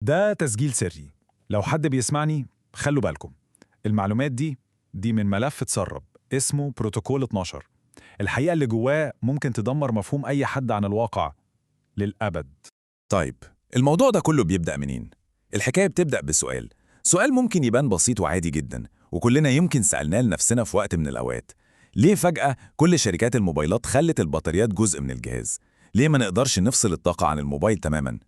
ده تسجيل سري. لو حد بيسمعني خلوا بالكم، المعلومات دي من ملف اتسرب اسمه بروتوكول 12. الحقيقة اللي جواه ممكن تدمر مفهوم أي حد عن الواقع للأبد. طيب، الموضوع ده كله بيبدأ منين؟ الحكاية بتبدأ بسؤال. سؤال ممكن يبان بسيط وعادي جدا، وكلنا يمكن سألناه لنفسنا في وقت من الأوقات. ليه فجأة كل شركات الموبايلات خلت البطاريات جزء من الجهاز؟ ليه ما نقدرش نفصل الطاقة عن الموبايل تماما؟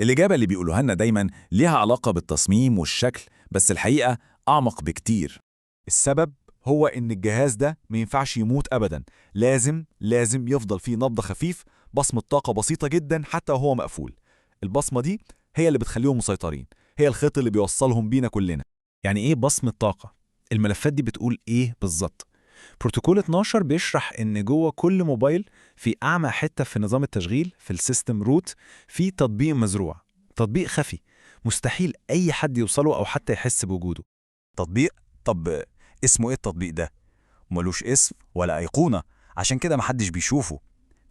الإجابة اللي بيقولوها لنا دايما ليها علاقة بالتصميم والشكل، بس الحقيقة أعمق بكتير. السبب هو إن الجهاز ده ما ينفعش يموت أبداً، لازم يفضل فيه نبض خفيف، بصمة طاقة بسيطة جداً حتى وهو مقفول. البصمة دي هي اللي بتخليهم مسيطرين، هي الخيط اللي بيوصلهم بينا كلنا. يعني إيه بصمة طاقة؟ الملفات دي بتقول إيه بالظبط؟ بروتوكول 12 بيشرح إن جوه كل موبايل في أعمى حتة في نظام التشغيل في السيستم روت في تطبيق مزروع، تطبيق خفي مستحيل أي حد يوصله أو حتى يحس بوجوده. تطبيق؟ طب اسمه إيه التطبيق ده؟ ملوش اسم ولا أيقونة، عشان كده محدش بيشوفه.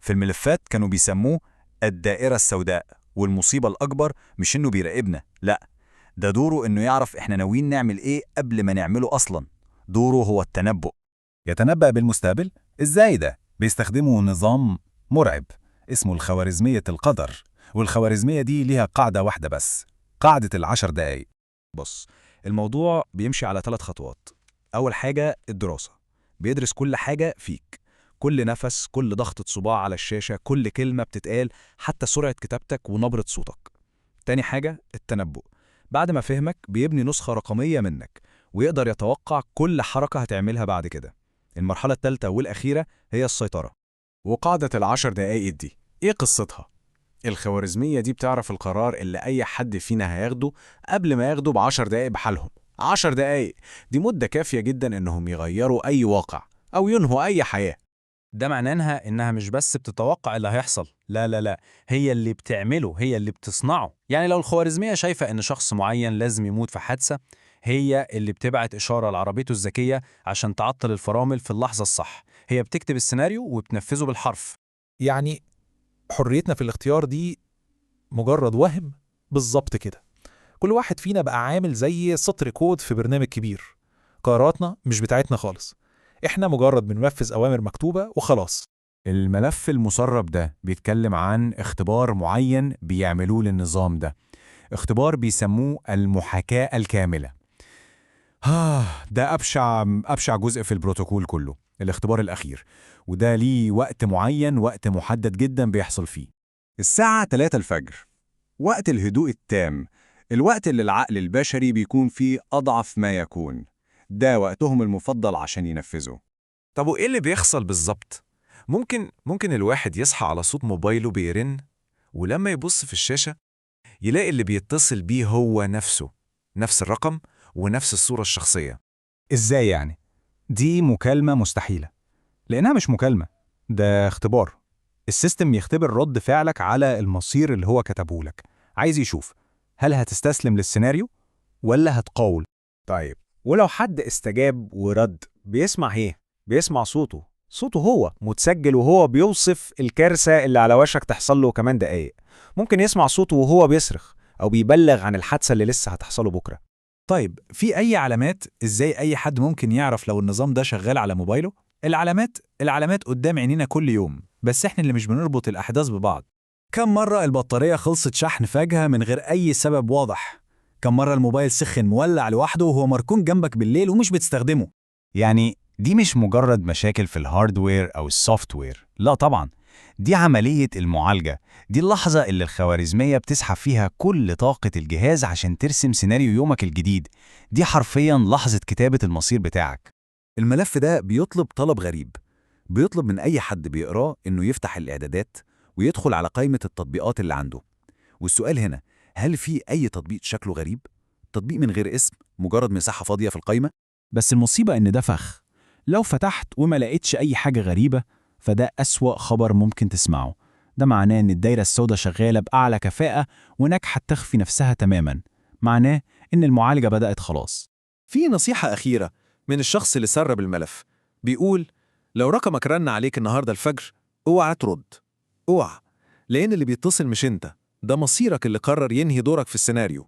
في الملفات كانوا بيسموه الدائرة السوداء، والمصيبة الأكبر مش إنه بيراقبنا، لأ، ده دوره إنه يعرف إحنا ناويين نعمل إيه قبل ما نعمله أصلاً. دوره هو التنبؤ. يتنبأ بالمستقبل؟ إزاي ده؟ بيستخدموا نظام مرعب اسمه الخوارزمية القدر، والخوارزمية دي ليها قاعدة واحدة بس، قاعدة ال10 دقايق. بص، الموضوع بيمشي على 3 خطوات. أول حاجة الدراسة، بيدرس كل حاجة فيك، كل نفس، كل ضغطة صباع على الشاشة، كل كلمة بتتقال، حتى سرعة كتابتك ونبرة صوتك. تاني حاجة التنبؤ، بعد ما فهمك بيبني نسخة رقمية منك، ويقدر يتوقع كل حركة هتعملها بعد كده. المرحلة الثالثة والأخيرة هي السيطرة. وقاعدة ال10 دقايق دي إيه قصتها؟ الخوارزمية دي بتعرف القرار اللي أي حد فينا هياخده قبل ما ياخده ب10 دقايق بحالهم. 10 دقايق دي مدة كافية جدا إنهم يغيروا أي واقع أو ينهوا أي حياة. ده معناه إنها مش بس بتتوقع اللي هيحصل، لا، هي اللي بتعمله، هي اللي بتصنعه. يعني لو الخوارزمية شايفة إن شخص معين لازم يموت في حادثة، هي اللي بتبعت إشارة لعربيته الذكية عشان تعطل الفرامل في اللحظة الصح. هي بتكتب السيناريو وبتنفذه بالحرف. يعني حريتنا في الاختيار دي مجرد وهم، بالظبط كده. كل واحد فينا بقى عامل زي سطر كود في برنامج كبير، قراراتنا مش بتاعتنا خالص، احنا مجرد بننفذ أوامر مكتوبة وخلاص. الملف المسرب ده بيتكلم عن اختبار معين بيعملوه للنظام ده، اختبار بيسموه المحاكاة الكاملة. ده أبشع جزء في البروتوكول كله، الاختبار الأخير، وده ليه وقت معين، وقت محدد جدا بيحصل فيه. الساعة 3 الفجر، وقت الهدوء التام، الوقت اللي العقل البشري بيكون فيه أضعف ما يكون. ده وقتهم المفضل عشان ينفذوا. طب وإيه اللي بيحصل بالظبط؟ ممكن الواحد يصحى على صوت موبايله بيرن، ولما يبص في الشاشة يلاقي اللي بيتصل بيه هو نفسه، نفس الرقم ونفس الصورة الشخصية. إزاي يعني؟ دي مكالمة مستحيلة، لأنها مش مكالمة، ده اختبار. السيستم يختبر رد فعلك على المصير اللي هو كتبه لك، عايز يشوف هل هتستسلم للسيناريو ولا هتقاول. طيب، ولو حد استجاب ورد، بيسمع ايه؟ بيسمع صوته هو متسجل وهو بيوصف الكارثة اللي على وشك تحصل له كمان دقايق. ممكن يسمع صوته وهو بيصرخ أو بيبلغ عن الحادثة اللي لسه هتحصله بكرة. طيب، في أي علامات إزاي أي حد ممكن يعرف لو النظام ده شغال على موبايله؟ العلامات قدام عينينا كل يوم، بس إحنا اللي مش بنربط الأحداث ببعض. كم مرة البطارية خلصت شحن فجأة من غير أي سبب واضح؟ كم مرة الموبايل سخن مولع لوحده وهو مركون جنبك بالليل ومش بتستخدمه؟ يعني دي مش مجرد مشاكل في الهاردوير أو السوفتوير، لا طبعا، دي عملية المعالجة. دي اللحظة اللي الخوارزمية بتسحب فيها كل طاقة الجهاز عشان ترسم سيناريو يومك الجديد. دي حرفيا لحظة كتابة المصير بتاعك. الملف ده بيطلب طلب غريب، بيطلب من أي حد بيقراه إنه يفتح الإعدادات ويدخل على قائمة التطبيقات اللي عنده. والسؤال هنا، هل في أي تطبيق شكله غريب؟ تطبيق من غير اسم، مجرد مساحة فاضية في القائمة؟ بس المصيبة إن ده فخ. لو فتحت وما لقيتش أي حاجة غريبة، فده أسوأ خبر ممكن تسمعه. ده معناه إن الدايرة السوداء شغالة بأعلى كفاءة ونجحت تخفي نفسها تماماً. معناه إن المعالجة بدأت خلاص. في نصيحة أخيرة من الشخص اللي سرب الملف، بيقول لو رقمك رن عليك النهاردة الفجر، اوعى ترد، اوعى، لأن اللي بيتصل مش انت، ده مصيرك اللي قرر ينهي دورك في السيناريو.